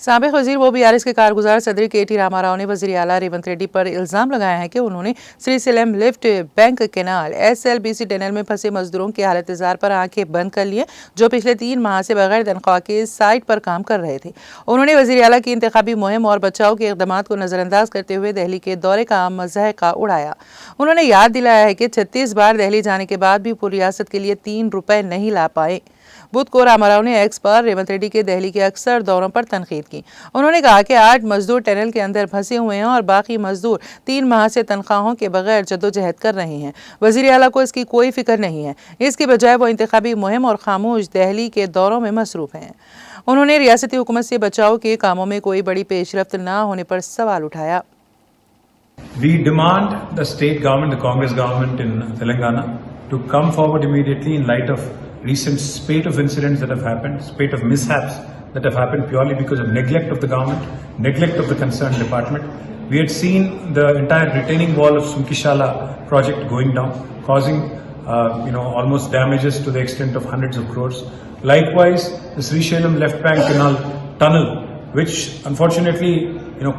साबिक वजीर व BRS के कारगुजार सदर KT ने वजीर आला रेवंत रेड्डी पर इल्जाम लगाया है कि उन्होंने Srisailam lift bank canal SLBC tunnel में फंसे मजदूरों की हालत इज़हार पर आंखें बंद कर लिए, जो पिछले 3 माह से बगैर तनख्वाह के साइट पर काम कर रहे थे। उन्होंने वजीर आला की इंतखाबी मुहिम और बचाव के इकदाम को नजरअंदाज करते हुए दिल्ली के दौरे का मज़ाहिका उड़ाया। उन्होंने याद दिलाया है कि 36 बार दिल्ली जाने के बाद भी पूरी रियासत के लिए 3 रुपए नहीं ला पाए। बुध को रामाराव ने एक्स पर रेवंत रेड्डी के दिल्ली के अक्सर दौरों पर तनकीद की। उन्होंने कहा कि 8 मजदूर टनल के अंदर फंसे हुए हैं और बाकी मजदूर 3 माह से तनख्वाहों के बगैर जद्दोजहद कर रहे हैं। वजीर आला को इसकी कोई फिक्र नहीं है, इसके बजाय वो इंतखाबी मुहिम और खामोश दिल्ली के दौरों में मसरूफ हैं। उन्होंने रियासती हुकूमत से बचाव के कामों में कोई बड़ी पेशरफ्त न होने पर सवाल उठाया। We demand the state government, the Congress government in Telangana, to come forward immediately in light of recent spate of incidents that have happened, spate of mishaps that have happened purely because of neglect of the government, neglect of the concerned department. We had seen the entire retaining wall of Sunkishala project going down, causing almost damages to the extent of hundreds of crores. Likewise, the Srisailam left bank canal tunnel, which unfortunately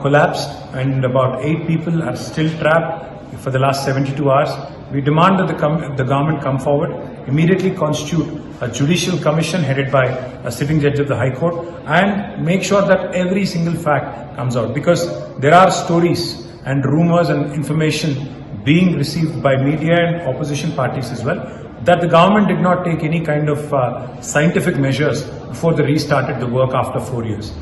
collapsed, and about 8 people are still trapped for the last 72 hours. We demand that the government come forward, immediately constitute a judicial commission headed by a sitting judge of the High Court, and make sure that every single fact comes out, because there are stories and rumors and information being received by media and opposition parties as well, that the government did not take any kind of scientific measures before they restarted the work after 4 years.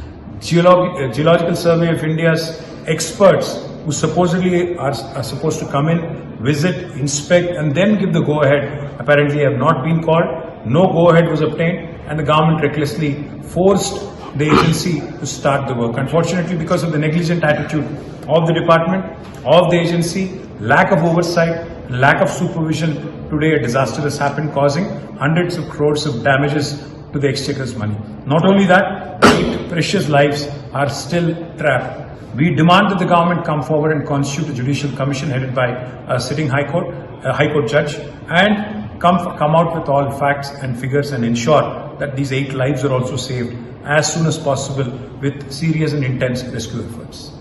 Geological Survey of India's experts, who supposedly are supposed to come in, visit, inspect, and then give the go-ahead, apparently have not been called. No go-ahead was obtained, and the government recklessly forced the agency to start the work. Unfortunately, because of the negligent attitude of the department, of the agency, lack of oversight, lack of supervision, today a disaster has happened, causing hundreds of crores of damages to the exchequer's money. Not only that, 8 precious lives are still trapped. We demand that the government come forward and constitute a judicial commission headed by a sitting High Court judge, and come out with all facts and figures and ensure that these 8 lives are also saved as soon as possible with serious and intense rescue efforts.